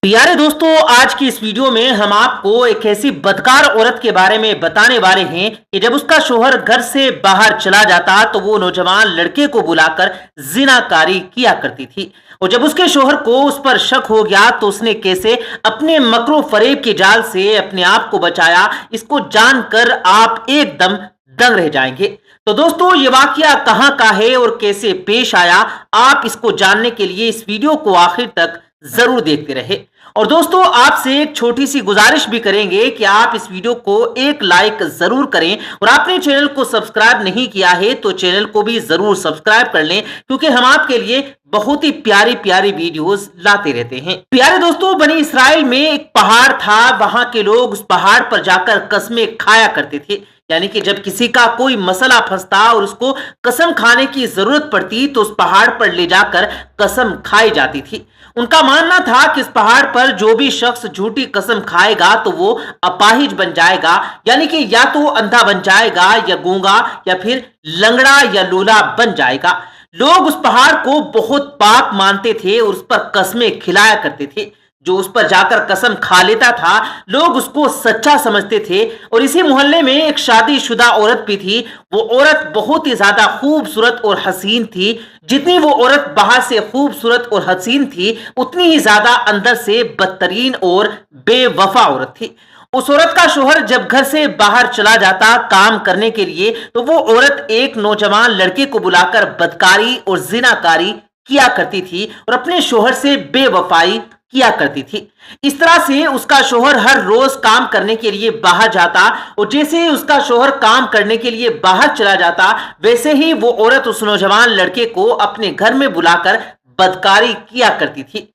प्यारे दोस्तों, आज की इस वीडियो में हम आपको एक ऐसी बदकार औरत के बारे में बताने वाले हैं कि जब उसका शोहर घर से बाहर चला जाता तो वो नौजवान लड़के को बुलाकर जिनाकारी किया करती थी। और जब उसके शोहर को उस पर शक हो गया तो उसने कैसे अपने मकरो फरेब के जाल से अपने आप को बचाया, इसको जानकर आप एकदम दंग रह जाएंगे। तो दोस्तों, ये वाकया कहां का है और कैसे पेश आया, आप इसको जानने के लिए इस वीडियो को आखिर तक जरूर देखते रहे। और दोस्तों, आपसे एक छोटी सी गुजारिश भी करेंगे कि आप इस वीडियो को एक लाइक जरूर करें और आपने चैनल को सब्सक्राइब नहीं किया है तो चैनल को भी जरूर सब्सक्राइब कर लें, क्योंकि हम आपके लिए बहुत ही प्यारी प्यारी वीडियोस लाते रहते हैं। प्यारे दोस्तों, बनी इसराइल में एक पहाड़ था। वहां के लोग उस पहाड़ पर जाकर कस्में खाया करते थे। यानी कि जब किसी का कोई मसला फंसता और उसको कसम खाने की जरूरत पड़ती तो उस पहाड़ पर ले जाकर कसम खाई जाती थी। उनका मानना था कि इस पहाड़ पर जो भी शख्स झूठी कसम खाएगा तो वो अपाहिज बन जाएगा, यानी कि या तो अंधा बन जाएगा या गूंगा या फिर लंगड़ा या लूला बन जाएगा। लोग उस पहाड़ को बहुत पाक मानते थे और उस पर कस्में खिलाया करते थे। जो उस पर जाकर कसम खा लेता था, लोग उसको सच्चा समझते थे। और इसी मोहल्ले में एक शादीशुदा औरत भी थी। वो औरत बहुत ही ज्यादा खूबसूरत और हसीन थी। जितनी वो औरत बाहर से खूबसूरत और हसीन थी, उतनी ही ज्यादा अंदर से बदतरीन और बेवफा औरत थी। उस औरत का शोहर जब घर से बाहर चला जाता काम करने के लिए, तो वो औरत एक नौजवान लड़के को बुलाकर बदकारी और जिनाकारी किया करती थी और अपने शोहर से बेवफाई किया करती थी। इस तरह से उसका शोहर हर रोज काम करने के लिए बाहर जाता और जैसे ही उसका शोहर काम करने के लिए बाहर चला जाता, वैसे ही वो औरत उस नौजवान लड़के को अपने घर में बुलाकर बदकारी किया करती थी।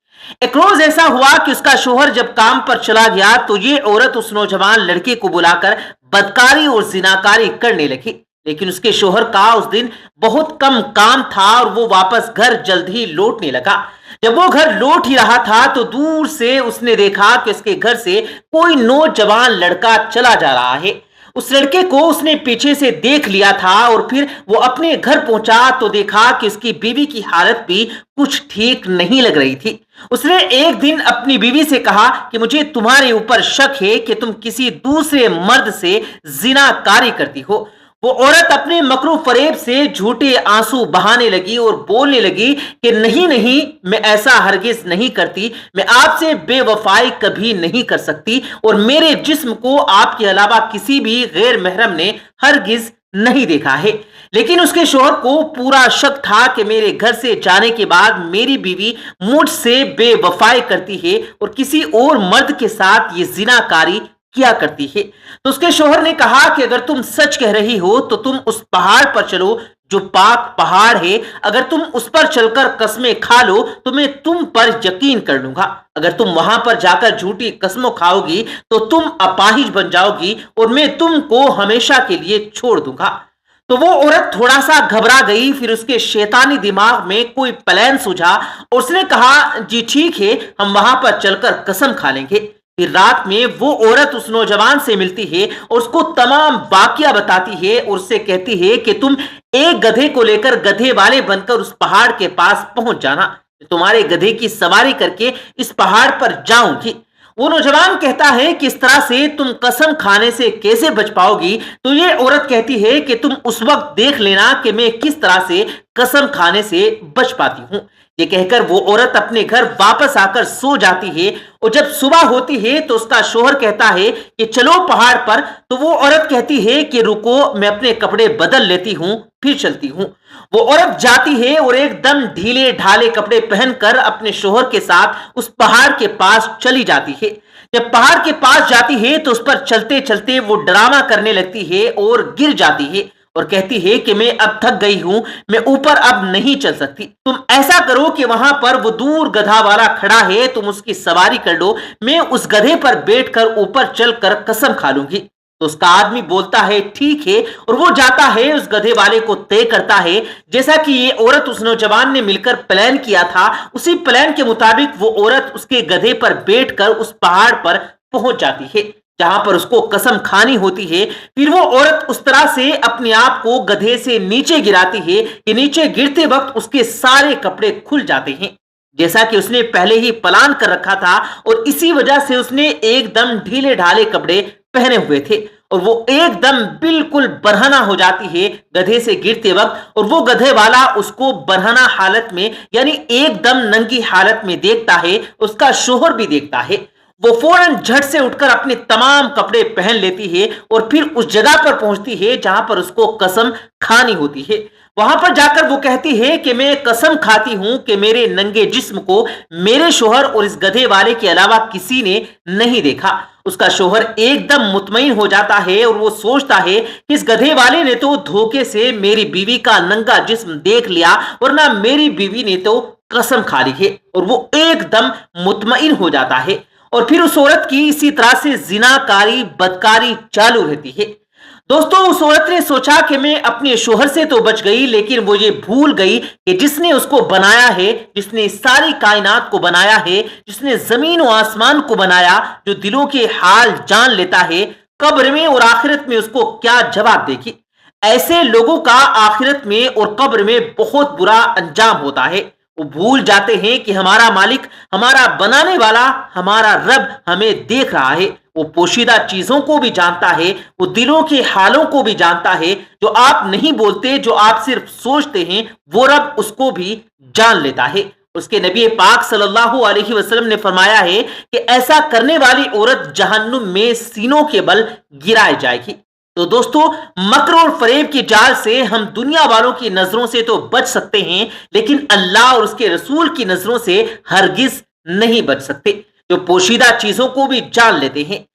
एक रोज ऐसा हुआ कि उसका शोहर जब काम पर चला गया तो ये औरत उस नौजवान लड़के को बुलाकर बदकारी और जिनाकारी करने लगी। लेकिन उसके शोहर का उस दिन बहुत कम काम था और वो वापस घर जल्द ही लौटने लगा। जब वो घर लौट ही रहा था तो दूर से उसने देखा कि उसके घर से कोई नौजवान लड़का चला जा रहा है। उस लड़के को उसने पीछे से देख लिया था और फिर वो अपने घर पहुंचा तो देखा कि उसकी बीवी की हालत भी कुछ ठीक नहीं लग रही थी। उसने एक दिन अपनी बीवी से कहा कि मुझे तुम्हारे ऊपर शक है कि तुम किसी दूसरे मर्द से जिनाकारी करती हो। वो औरत अपने मकरू फरेब से झूठे आंसू बहाने लगी और बोलने लगी कि नहीं नहीं, मैं ऐसा हरगिज नहीं करती, मैं आपसे बेवफाई कभी नहीं कर सकती और मेरे जिस्म को आपके अलावा किसी भी गैर महरम ने हरगिज नहीं देखा है। लेकिन उसके शोहर को पूरा शक था कि मेरे घर से जाने के बाद मेरी बीवी मुझसे बेवफाई करती है और किसी और मर्द के साथ ये जिनाकारी किया करती है। तो उसके शोहर ने कहा कि अगर तुम सच कह रही हो तो तुम उस पहाड़ पर चलो जो पाक पहाड़ है। अगर तुम उस पर चलकर कस्में खा लो तो मैं तुम पर यकीन कर लूंगा। अगर तुम वहां पर जाकर झूठी कस्मों खाओगी तो तुम अपाहिज बन जाओगी और मैं तुमको हमेशा के लिए छोड़ दूंगा। तो वो औरत थोड़ा सा घबरा गई। फिर उसके शैतानी दिमाग में कोई प्लान सूझा और उसने कहा, जी ठीक है, हम वहां पर चलकर कसम खा लेंगे। फिर रात में वो औरत उस नौजवान से मिलती है और उसको तमाम वाकया बताती है और उससे कहती है कि तुम एक गधे को लेकर गधे वाले बनकर उस पहाड़ के पास पहुंच जाना, तुम्हारे गधे की सवारी करके इस पहाड़ पर जाऊंगी। वो नौजवान कहता है कि इस तरह से तुम कसम खाने से कैसे बच पाओगी। तो ये औरत कहती है कि तुम उस वक्त देख लेना कि मैं किस तरह से कसम खाने से बच पाती हूं। ये कहकर वो औरत अपने घर वापस आकर सो जाती है और जब सुबह होती है तो उसका शोहर कहता है कि चलो पहाड़ पर। तो वो औरत कहती है कि रुको, मैं अपने कपड़े बदल लेती हूं फिर चलती हूं। वो औरत जाती है और एकदम ढीले ढाले कपड़े पहनकर अपने शोहर के साथ उस पहाड़ के पास चली जाती है। जब पहाड़ के पास जाती है तो उस पर चलते चलते वो ड्रामा करने लगती है और गिर जाती है और कहती है कि मैं अब थक गई हूं, मैं ऊपर अब नहीं चल सकती। तुम ऐसा करो कि वहां पर वो दूर गधा वाला खड़ा है, तुम उसकी सवारी कर लो, मैं उस गधे पर बैठकर ऊपर चलकर कसम खा लूंगी। तो उसका आदमी बोलता है ठीक है और वो जाता है, उस गधे वाले को तय करता है। जैसा कि ये औरत उस नौजवान ने मिलकर प्लान किया था, उसी प्लान के मुताबिक वो औरत उसके गधे पर बैठकर उस पहाड़ पर पहुंच जाती है जहां पर उसको कसम खानी होती है। फिर वो औरत उस तरह से अपने आप को गधे से नीचे गिराती है कि नीचे गिरते वक्त उसके सारे कपड़े खुल जाते हैं। जैसा कि उसने पहले ही प्लान कर रखा था, और इसी वजह से उसने एकदम ढीले ढाले कपड़े पहने हुए थे और वो एकदम बिल्कुल बरहना हो जाती है गधे से गिरते वक्त, और वो गधे वाला उसको बरहना हालत में यानी एकदम नंगी हालत में देखता है, उसका शोहर भी देखता है। वो फौरन झट से उठकर अपने तमाम कपड़े पहन लेती है और फिर उस जगह पर पहुंचती है जहां पर उसको कसम खानी होती है। वहां पर जाकर वो कहती है कि मैं कसम खाती हूं कि मेरे नंगे जिस्म को मेरे शोहर और इस गधे वाले के अलावा किसी ने नहीं देखा। उसका शोहर एकदम मुतमईन हो जाता है और वो सोचता है कि इस गधे वाले ने तो धोखे से मेरी बीवी का नंगा जिस्म देख लिया, वरना मेरी बीवी ने तो कसम खा ली है, और वो एकदम मुतमईन हो जाता है। और फिर उस औरत की इसी तरह से जिनाकारी बदकारी चालू रहती है। दोस्तों, उस औरत ने सोचा कि मैं अपने शोहर से तो बच गई, लेकिन वो ये भूल गई कि जिसने उसको बनाया है, जिसने सारी कायनात को बनाया है, जिसने जमीन और आसमान को बनाया, जो दिलों के हाल जान लेता है, कब्र में और आखिरत में उसको क्या जवाब देगी। ऐसे लोगों का आखिरत में और कब्र में बहुत बुरा अंजाम होता है। वो भूल जाते हैं कि हमारा मालिक, हमारा बनाने वाला, हमारा रब हमें देख रहा है। वो पोशीदा चीजों को भी जानता है, वो दिलों के हालों को भी जानता है। जो आप नहीं बोलते, जो आप सिर्फ सोचते हैं, वो रब उसको भी जान लेता है। उसके नबी पाक सल्लल्लाहु अलैहि वसल्लम ने फरमाया है कि ऐसा करने वाली औरत जहन्नुम में सीनों के बल गिराई जाएगी। तो दोस्तों, मक्र और फरेब की जाल से हम दुनिया वालों की नजरों से तो बच सकते हैं, लेकिन अल्लाह और उसके रसूल की नजरों से हरगिज नहीं बच सकते, जो पोशीदा चीजों को भी जान लेते हैं।